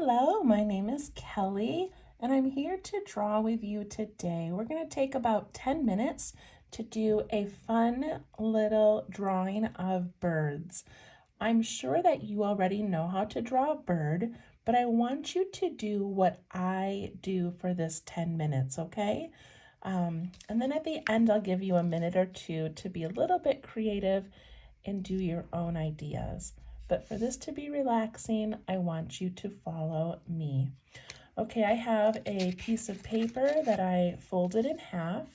Hello, my name is Kelly, and I'm here to draw with you today. We're going to take about 10 minutes to do a fun little drawing of birds. I'm sure that you already know how to draw a bird, but I want you to do what I do for this 10 minutes, okay? And then at the end, I'll give you a minute or two to be a little bit creative and do your own ideas. But for this to be relaxing, I want you to follow me. Okay, I have a piece of paper that I folded in half,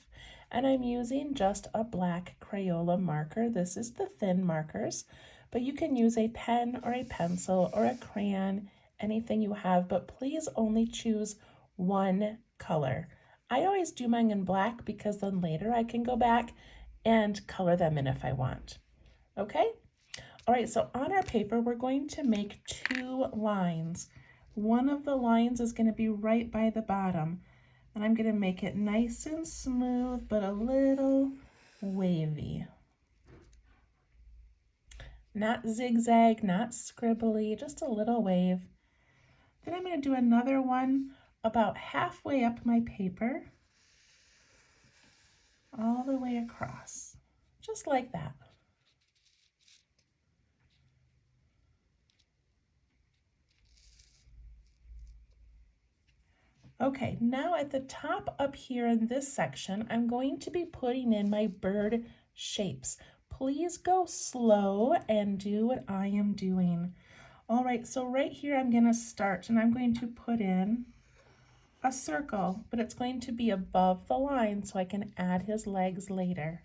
and I'm using just a black Crayola marker. This is the thin markers, but you can use a pen or a pencil or a crayon, anything you have, but please only choose one color. I always do mine in black because then later I can go back and color them in if I want. Okay? All right, so on our paper, we're going to make 2 lines. One of the lines is going to be right by the bottom, and I'm going to make it nice and smooth, but a little wavy. Not zigzag, not scribbly, just a little wave. Then I'm going to do another one about halfway up my paper, all the way across, just like that. Okay, now at the top up here in this section, I'm going to be putting in my bird shapes. Please go slow and do what I am doing. All right, so right here I'm going to start and I'm going to put in a circle, but it's going to be above the line so I can add his legs later.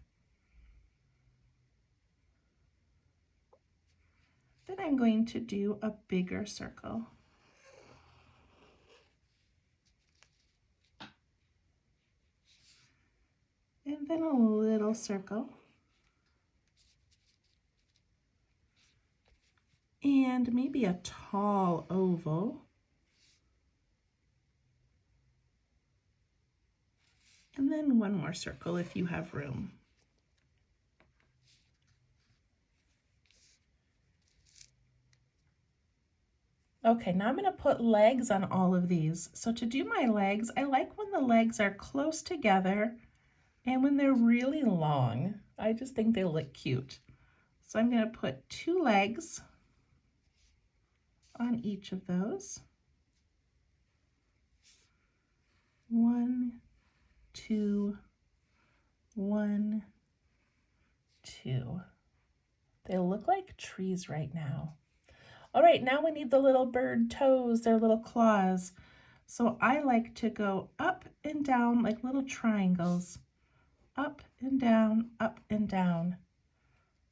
Then I'm going to do a bigger circle. And then a little circle. And maybe a tall oval. And then one more circle if you have room. Okay, now I'm going to put legs on all of these. So to do my legs, I like when the legs are close together and when they're really long. I just think they look cute. So I'm going to put 2 legs on each of those. 1, 2, 1, 2. They look like trees right now. All right, now we need the little bird toes, their little claws. So I like to go up and down like little triangles. Up and down,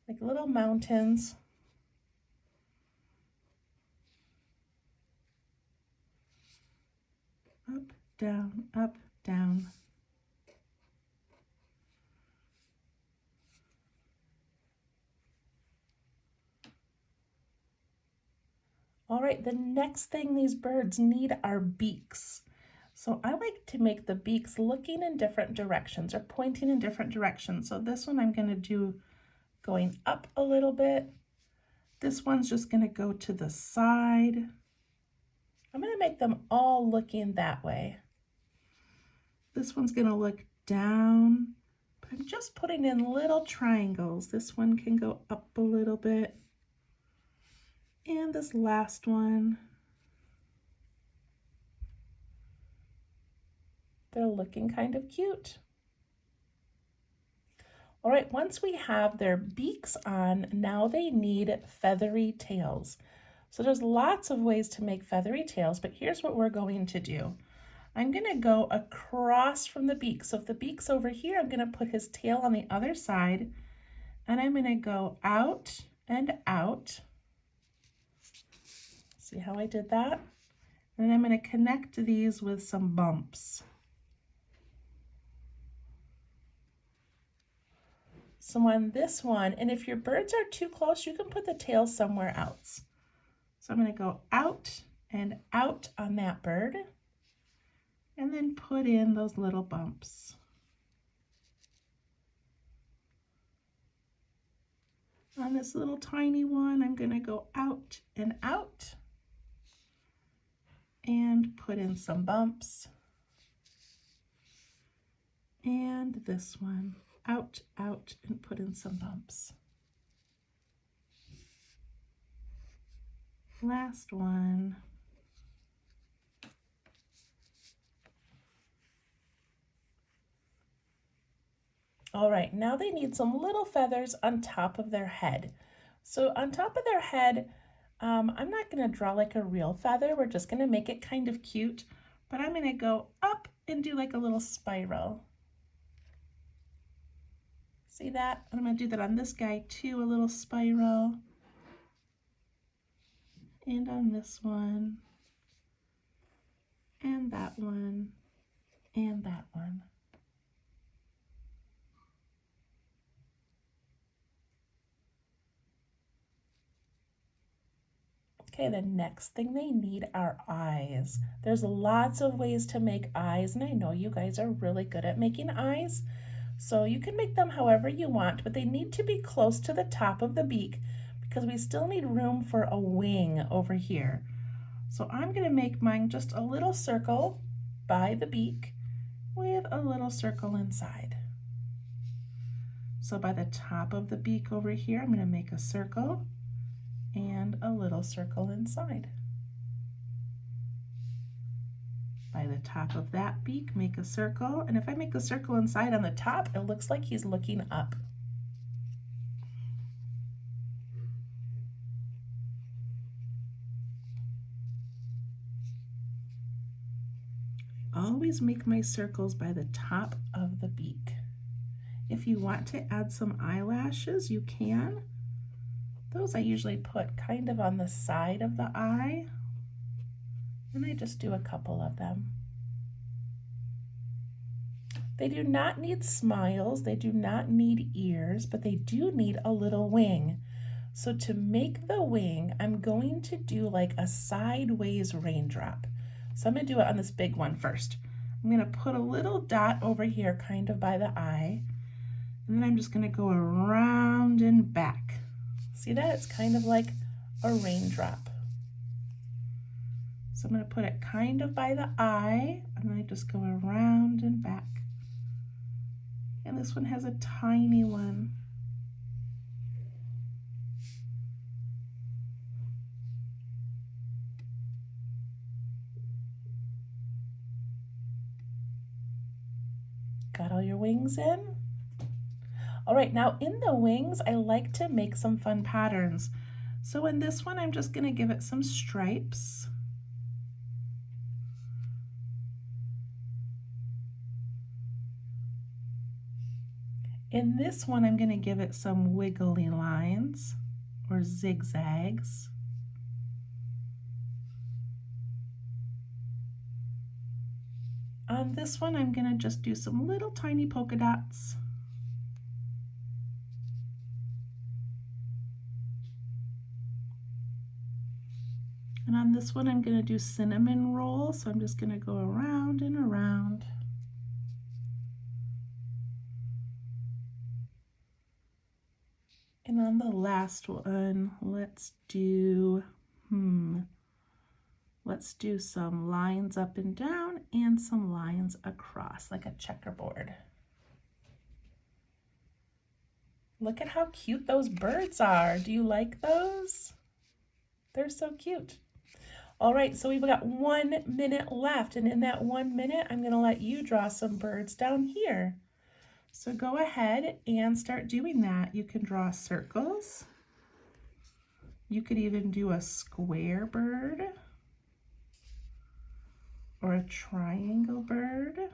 like little mountains. Up, down, up, down. All right, the next thing these birds need are beaks. So I like to make the beaks looking in different directions or pointing in different directions. So this one I'm going to do going up a little bit. This one's just going to go to the side. I'm going to make them all looking that way. This one's going to look down, but I'm just putting in little triangles. This one can go up a little bit. And this last one, they're looking kind of cute. All right, once we have their beaks on, now they need feathery tails. So there's lots of ways to make feathery tails, but here's what we're going to do. I'm going to go across from the beak. So if the beak's over here, I'm going to put his tail on the other side, and I'm going to go out and out. See how I did that? And I'm going to connect these with some bumps. So on this one, and if your birds are too close, you can put the tail somewhere else. So I'm going to go out and out on that bird, and then put in those little bumps. On this little tiny one, I'm going to go out and out. put in some bumps. And this one, out, out, and put in some bumps. Last one. All right, now they need some little feathers on top of their head. So on top of their head, I'm not gonna draw like a real feather. We're just gonna make it kind of cute, but I'm gonna go up and do like a little spiral. See that? I'm gonna do that on this guy too, a little spiral. And on this one, and that one, and that one. Okay, the next thing they need are eyes. There's lots of ways to make eyes, and I know you guys are really good at making eyes. So you can make them however you want, but they need to be close to the top of the beak because we still need room for a wing over here. So I'm going to make mine just a little circle by the beak with a little circle inside. So by the top of the beak over here, I'm going to make a circle and a little circle inside. By the top of that beak, make a circle, and if I make a circle inside on the top, it looks like he's looking up. Always make my circles by the top of the beak. If you want to add some eyelashes, you can. Those I usually put kind of on the side of the eye, and I just do a couple of them. They do not need smiles, they do not need ears, but they do need a little wing. So to make the wing, I'm going to do like a sideways raindrop. So I'm going to do it on this big one first. I'm going to put a little dot over here kind of by the eye, and then I'm just going to go around and back. See that? It's kind of like a raindrop. So I'm going to put it kind of by the eye, and then I just go around and back. And this one has a tiny one. Got all your wings in? All right, now in the wings, I like to make some fun patterns. So in this one, I'm just gonna give it some stripes. In this one, I'm gonna give it some wiggly lines or zigzags. On this one, I'm gonna just do some little tiny polka dots. And on this one, I'm gonna do cinnamon rolls. So I'm just gonna go around and around. And on the last one, let's do some lines up and down and some lines across like a checkerboard. Look at how cute those birds are. Do you like those? They're so cute. All right, so we've got 1 minute left, and in that 1 minute, I'm gonna let you draw some birds down here. So go ahead and start doing that. You can draw circles. You could even do a square bird or a triangle bird.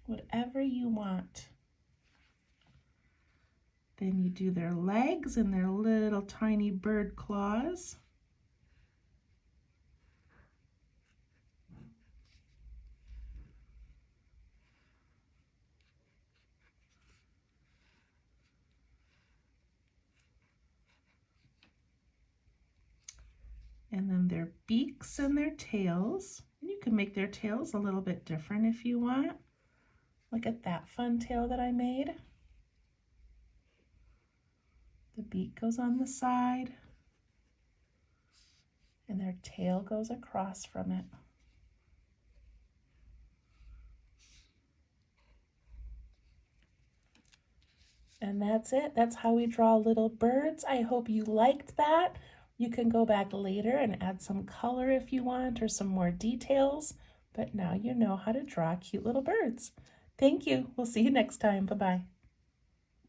Whatever you want. Then you do their legs and their little tiny bird claws. And then their beaks and their tails. And you can make their tails a little bit different if you want. Look at that fun tail that I made. The beak goes on the side. and their tail goes across from it. And that's it. That's how we draw little birds. I hope you liked that. You can go back later and add some color if you want or some more details. But now you know how to draw cute little birds. Thank you. We'll see you next time. Bye-bye.